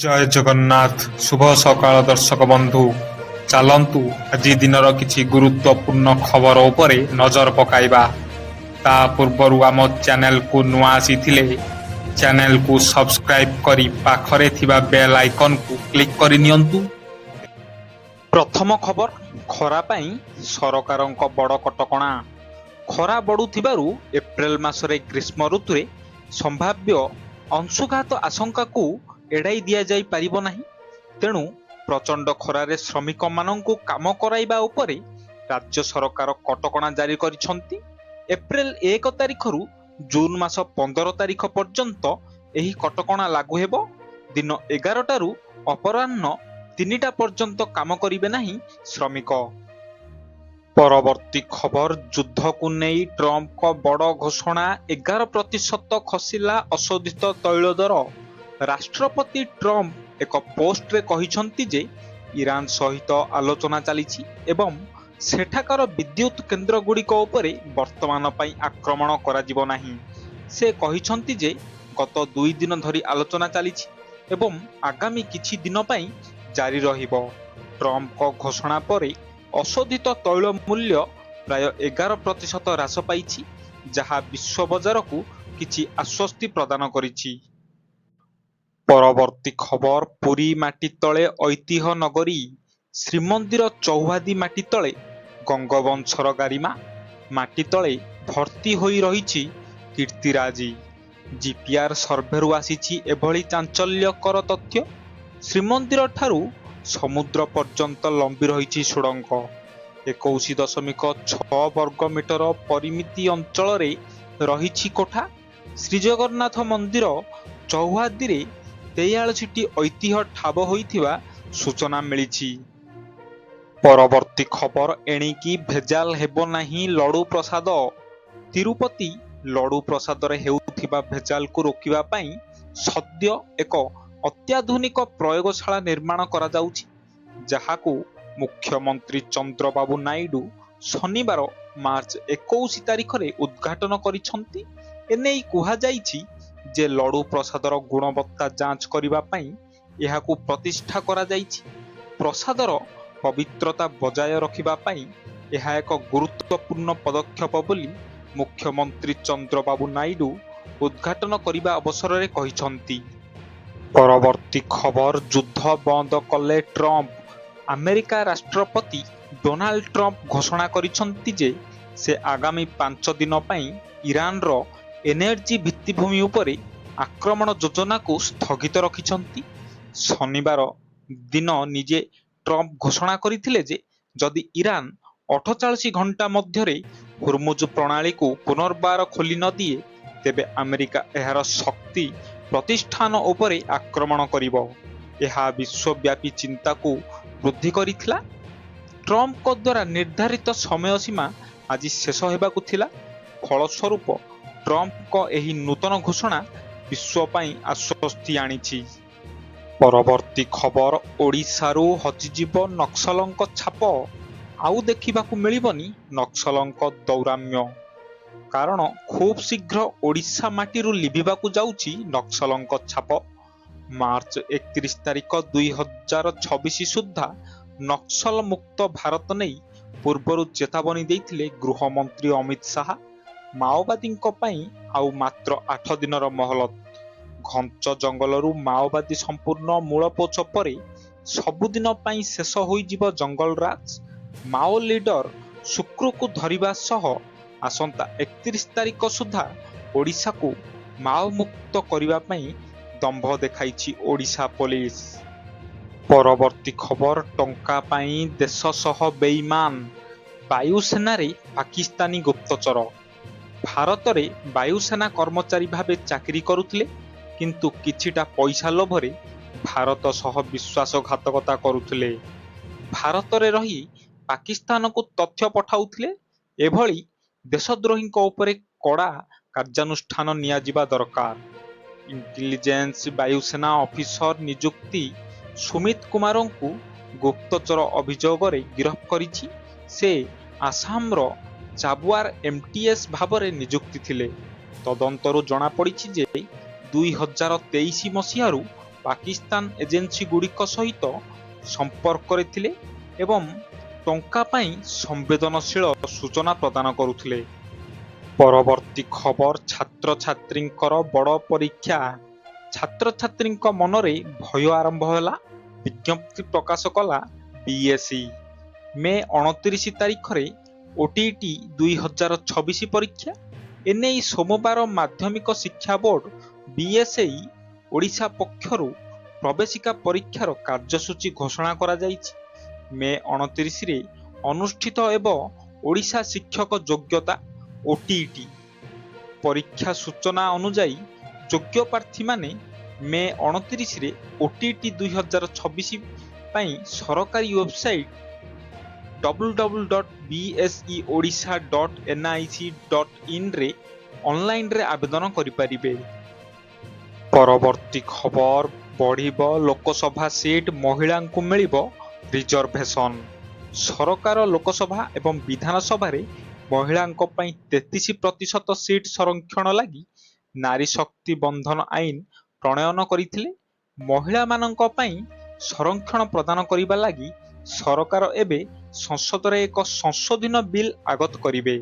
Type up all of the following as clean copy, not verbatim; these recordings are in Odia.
ଜୟ ଜଗନ୍ନାଥ। ଶୁଭ ସକାଳ ଦର୍ଶକ ବନ୍ଧୁ। ଚାଲନ୍ତୁ ଆଜି ଦିନର କିଛି ଗୁରୁତ୍ୱପୂର୍ଣ୍ଣ ଖବର ଉପରେ ନଜର ପକାଇବା। ତା ପୂର୍ବରୁ ଆମ ଚ୍ୟାନେଲକୁ ନୂଆ ଆସିଥିଲେ ଚ୍ୟାନେଲକୁ ସବସ୍କ୍ରାଇବ୍ କରି ପାଖରେ ଥିବା ବେଲ୍ ଆଇକନକୁ କ୍ଲିକ୍ କରି ନିଅନ୍ତୁ। ପ୍ରଥମ ଖବର, ଖରା ପାଇଁ ସରକାରଙ୍କ ବଡ଼ କଟକଣା। ଖରା ବଢ଼ୁଥିବାରୁ ଏପ୍ରିଲ ମାସରେ ଗ୍ରୀଷ୍ମ ଋତୁରେ ସମ୍ଭାବ୍ୟ ଅଂଶୁଘାତ ଆଶଙ୍କାକୁ ଏଡ଼ାଇ ଦିଆଯାଇ ପାରିବ ନାହିଁ। ତେଣୁ ପ୍ରଚଣ୍ଡ ଖରାରେ ଶ୍ରମିକମାନଙ୍କୁ କାମ କରାଇବା ଉପରେ ରାଜ୍ୟ ସରକାର କଟକଣା ଜାରି କରିଛନ୍ତି। ଏପ୍ରିଲ 1 ତାରିଖରୁ ଜୁନ ମାସ 15 ତାରିଖ ପର୍ଯ୍ୟନ୍ତ ଏହି କଟକଣା ଲାଗୁ ହେବ। ଦିନ 11ଟାରୁ ଅପରାହ୍ନ 3ଟା ପର୍ଯ୍ୟନ୍ତ କାମ କରିବେ ନାହିଁ ଶ୍ରମିକ। ପରବର୍ତ୍ତୀ ଖବର, ଯୁଦ୍ଧକୁ ନେଇ ଟ୍ରମ୍ପଙ୍କ ବଡ଼ ଘୋଷଣା, 11% ଖସିଲା ଅଶୋଧିତ ତୈଳ ଦର। ରାଷ୍ଟ୍ରପତି ଟ୍ରମ୍ପ ଏକ ପୋଷ୍ଟରେ କହିଛନ୍ତି ଯେ ଇରାନ ସହିତ ଆଲୋଚନା ଚାଲିଛି ଏବଂ ସେଠାକାର ବିଦ୍ୟୁତ୍ କେନ୍ଦ୍ରଗୁଡ଼ିକ ଉପରେ ବର୍ତ୍ତମାନ ପାଇଁ ଆକ୍ରମଣ କରାଯିବ ନାହିଁ। ସେ କହିଛନ୍ତି ଯେ ଗତ 2 ଦିନ ଧରି ଆଲୋଚନା ଚାଲିଛି ଏବଂ ଆଗାମୀ କିଛି ଦିନ ପାଇଁ ଜାରି ରହିବ। ଟ୍ରମ୍ପଙ୍କ ଘୋଷଣା ପରେ ଅଶୋଧିତ ତୈଳ ମୂଲ୍ୟ ପ୍ରାୟ 11% ହ୍ରାସ ପାଇଛି, ଯାହା ବିଶ୍ୱ ବଜାରକୁ କିଛି ଆଶ୍ୱସ୍ତି ପ୍ରଦାନ କରିଛି। ପରବର୍ତ୍ତୀ ଖବର, ପୁରୀ ମାଟି ତଳେ ଐତିହ୍ୟ ନଗରୀ। ଶ୍ରୀମନ୍ଦିର ଚୌହଦି ମାଟି ତଳେ ଗଙ୍ଗବଂଶର ଗାରିମା। ମାଟି ତଳେ ଭର୍ତ୍ତି ହୋଇ ରହିଛି କୀର୍ତ୍ତିରାଜି। ଜିପିଆର ସର୍ଭେରୁ ଆସିଛି ଏଭଳି ଚାଞ୍ଚଲ୍ୟକର ତଥ୍ୟ। ଶ୍ରୀମନ୍ଦିର ଠାରୁ ସମୁଦ୍ର ପର୍ଯ୍ୟନ୍ତ ଲମ୍ବି ରହିଛି ସୁଡ଼ଙ୍ଗ। 21.6 ବର୍ଗ ମିଟର ପରିମିତି ଅଞ୍ଚଳରେ ରହିଛି କୋଠା। ଶ୍ରୀଜଗନ୍ନାଥ ମନ୍ଦିର ଚୌହଦିରେ 43ଟି ଐତିହ୍ୟ ଠାବ ହୋଇଥିବା ସୂଚନା ମିଳିଛି। ପରବର୍ତ୍ତୀ ଖବର, ଏଣିକି ଭେଜାଲ ହେବ ନାହିଁ ଲଡୁ ପ୍ରସାଦ। ତିରୁପତି ଲଡୁ ପ୍ରସାଦରେ ହେଉଥିବା ଭେଜାଲକୁ ରୋକିବା ପାଇଁ ସଦ୍ୟ ଏକ ଅତ୍ୟାଧୁନିକ ପ୍ରୟୋଗଶାଳା ନିର୍ମାଣ କରାଯାଉଛି, ଯାହାକୁ ମୁଖ୍ୟମନ୍ତ୍ରୀ ଚନ୍ଦ୍ରବାବୁ ନାଇଡୁ ଶନିବାର ମାର୍ଚ୍ଚ 21 ତାରିଖରେ ଉଦ୍ଘାଟନ କରିଛନ୍ତି। ଏନେଇ କୁହାଯାଇଛି ଯେ ଲଡୁ ପ୍ରସାଦର ଗୁଣବତ୍ତା ଯାଞ୍ଚ କରିବା ପାଇଁ ଏହାକୁ ପ୍ରତିଷ୍ଠା କରାଯାଇଛି। ପ୍ରସାଦର ପବିତ୍ରତା ବଜାୟ ରଖିବା ପାଇଁ ଏହା ଏକ ଗୁରୁତ୍ୱପୂର୍ଣ୍ଣ ପଦକ୍ଷେପ ବୋଲି ମୁଖ୍ୟମନ୍ତ୍ରୀ ଚନ୍ଦ୍ରବାବୁ ନାଇଡୁ ଉଦ୍ଘାଟନ କରିବା ଅବସରରେ କହିଛନ୍ତି। ପରବର୍ତ୍ତୀ ଖବର, ଯୁଦ୍ଧ ବନ୍ଦ କଲେ ଟ୍ରମ୍ପ। ଆମେରିକା ରାଷ୍ଟ୍ରପତି ଡୋନାଲ୍ଡ ଟ୍ରମ୍ପ ଘୋଷଣା କରିଛନ୍ତି ଯେ ସେ ଆଗାମୀ 5 ଦିନ ପାଇଁ ଇରାନର ଏନର୍ଜି ଭିତ୍ତିଭୂମି ଉପରେ ଆକ୍ରମଣ ଯୋଜନାକୁ ସ୍ଥଗିତ ରଖିଛନ୍ତି। ଶନିବାର ଦିନ ନିଜେ ଟ୍ରମ୍ପ ଘୋଷଣା କରିଥିଲେ ଯେ ଯଦି ଇରାନ 48 ଘଣ୍ଟା ମଧ୍ୟରେ ହୁର୍ମୁଜ ପ୍ରଣାଳୀକୁ ପୁନର୍ବାର ଖୋଲି ନ ଦିଏ, ତେବେ ଆମେରିକା ଏହାର ଶକ୍ତି ପ୍ରତିଷ୍ଠାନ ଉପରେ ଆକ୍ରମଣ କରିବ। ଏହା ବିଶ୍ୱବ୍ୟାପୀ ଚିନ୍ତାକୁ ବୃଦ୍ଧି କରିଥିଲା। ଟ୍ରମ୍ପଙ୍କ ଦ୍ୱାରା ନିର୍ଦ୍ଧାରିତ ସମୟସୀମା ଆଜି ଶେଷ ହେବାକୁ ଥିଲା। ଫଳସ୍ୱରୂପ ଟ୍ରମ୍ପଙ୍କ ଏହି ନୂତନ ଘୋଷଣା ବିଶ୍ୱ ପାଇଁ ଆଶ୍ୱସ୍ତି ଆଣିଛି। ପରବର୍ତ୍ତୀ ଖବର, ଓଡ଼ିଶାରୁ ହଜିଯିବ ନକ୍ସଲଙ୍କ ଛାପ। ଆଉ ଦେଖିବାକୁ ମିଳିବନି ନକ୍ସଲଙ୍କ ଦୌରାମ୍ୟ। କାରଣ ଖୁବ୍ ଶୀଘ୍ର ଓଡ଼ିଶା ମାଟିରୁ ଲିଭିବାକୁ ଯାଉଛି ନକ୍ସଲଙ୍କ ଛାପ। ମାର୍ଚ୍ଚ 31 ତାରିଖ 2026 ସୁଦ୍ଧା ନକ୍ସଲ ମୁକ୍ତ ଭାରତ ନେଇ ପୂର୍ବରୁ ଚେତାବନୀ ଦେଇଥିଲେ ଗୃହମନ୍ତ୍ରୀ ଅମିତ ଶାହା। ମାଓବାଦୀଙ୍କ ପାଇଁ ଆଉ ମାତ୍ର 8 ଦିନର ମହଲତ। ଘଞ୍ଚ ଜଙ୍ଗଲରୁ ମାଓବାଦୀ ସମ୍ପୂର୍ଣ୍ଣ ମୂଳପୋଛ ପରେ ସବୁଦିନ ପାଇଁ ଶେଷ ହୋଇଯିବ ଜଙ୍ଗଲରାଜ। ମାଓ ଲିଡର ଶୁକ୍ରକୁ ଧରିବା ସହ ଆସନ୍ତା 31 ତାରିଖ ସୁଦ୍ଧା ଓଡ଼ିଶାକୁ ମାଓ ମୁକ୍ତ କରିବା ପାଇଁ ଦମ୍ଭ ଦେଖାଇଛି ଓଡ଼ିଶା ପୋଲିସ। ପରବର୍ତ୍ତୀ ଖବର, ଟଙ୍କା ପାଇଁ ଦେଶ ସହ ବେଇମାନ। ବାୟୁସେନାରେ ପାକିସ୍ତାନୀ ଗୁପ୍ତଚର। ଭାରତରେ ବାୟୁସେନା କର୍ମଚାରୀ ଭାବେ ଚାକିରି କରୁଥିଲେ, କିନ୍ତୁ କିଛିଟା ପଇସା ଲୋଭରେ ଭାରତ ସହ ବିଶ୍ୱାସଘାତକତା କରୁଥିଲେ। ଭାରତରେ ରହି ପାକିସ୍ତାନକୁ ତଥ୍ୟ ପଠାଉଥିଲେ। ଏଭଳି ଦେଶଦ୍ରୋହୀଙ୍କ ଉପରେ କଡ଼ା କାର୍ଯ୍ୟାନୁଷ୍ଠାନ ନିଆଯିବା ଦରକାର। ଇଣ୍ଟିଲିଜେନ୍ସ ବାୟୁସେନା ଅଫିସର ନିଯୁକ୍ତି। ସୁମିତ କୁମାରଙ୍କୁ ଗୁପ୍ତଚର ଅଭିଯୋଗରେ ଗିରଫ କରିଛି। ସେ ଆସାମର ଚାବୁଆର MTS ଭାବରେ ନିଯୁକ୍ତି ଥିଲେ। ତଦନ୍ତରୁ ଜଣାପଡ଼ିଛି ଯେ 2023 ମସିହାରୁ ପାକିସ୍ତାନ ଏଜେନ୍ସି ଗୁଡ଼ିକ ସହିତ ସମ୍ପର୍କରେ ଥିଲେ ଏବଂ ଟଙ୍କା ପାଇଁ ସମ୍ବେଦନଶୀଳ ସୂଚନା ପ୍ରଦାନ କରୁଥିଲେ। ପରବର୍ତ୍ତୀ ଖବର ଛାତ୍ରଛାତ୍ରୀଙ୍କର ବଡ଼ ପରୀକ୍ଷା। ଛାତ୍ରଛାତ୍ରୀଙ୍କ ମନରେ ଭୟ ଆରମ୍ଭ ହେଲା। ବିଜ୍ଞପ୍ତି ପ୍ରକାଶ କଲା ବିଏସ୍ଇ। ମେ 29 ତାରିଖରେ ଓଟିଇଟି 2026 ପରୀକ୍ଷା। ଏନେଇ ସୋମବାର ମାଧ୍ୟମିକ ଶିକ୍ଷା ବୋର୍ଡ ବିଏସ୍ଇ ଓଡ଼ିଶା ପକ୍ଷରୁ ପ୍ରବେଶିକା ପରୀକ୍ଷାର କାର୍ଯ୍ୟସୂଚୀ ଘୋଷଣା କରାଯାଇଛି। ମେ 29ରେ ଅନୁଷ୍ଠିତ ହେବ ଓଡ଼ିଶା ଶିକ୍ଷକ ଯୋଗ୍ୟତା ଓଟିଇଟି। ପରୀକ୍ଷା ସୂଚନା ଅନୁଯାୟୀ ଯୋଗ୍ୟ ପ୍ରାର୍ଥୀମାନେ ମେ 29ରେ ଓଟିଇଟି 2026 ପାଇଁ ସରକାରୀ ୱେବସାଇଟ୍ www.bseodisha.nic.in ରେ ଅନଲାଇନରେ ଆବେଦନ କରିପାରିବେ। ପରବର୍ତ୍ତୀ ଖବର ବଢ଼ିବ ଲୋକସଭା ସିଟ୍, ମହିଳାଙ୍କୁ ମିଳିବ ରିଜର୍ଭେସନ। ସରକାର ଲୋକସଭା ଏବଂ ବିଧାନସଭାରେ ମହିଳାଙ୍କ ପାଇଁ 33% ସିଟ୍ ସଂରକ୍ଷଣ ଲାଗି ନାରୀ ଶକ୍ତି ବନ୍ଧନ ଆଇନ ପ୍ରଣୟନ କରିଥିଲେ। ମହିଳାମାନଙ୍କ ପାଇଁ ସଂରକ୍ଷଣ ପ୍ରଦାନ କରିବା ଲାଗି ସରକାର ଏବେ ସଂସଦରେ ଏକ ସଂଶୋଧନ ବିଲ୍ ଆଗତ କରିବେ।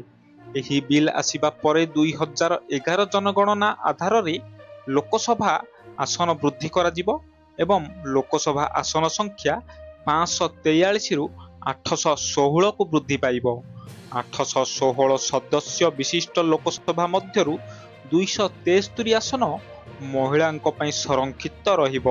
ଏହି ବିଲ୍ ଆସିବା ପରେ 2011 ଜନଗଣନା ଆଧାରରେ ଲୋକସଭା ଆସନ ବୃଦ୍ଧି କରାଯିବ ଏବଂ ଲୋକସଭା ଆସନ ସଂଖ୍ୟା 543ରୁ 816କୁ ବୃଦ୍ଧି ପାଇବ। 816 ସଦସ୍ୟ ବିଶିଷ୍ଟ ଲୋକସଭା ମଧ୍ୟରୁ 273 ଆସନ ମହିଳାଙ୍କ ପାଇଁ ସଂରକ୍ଷିତ ରହିବ।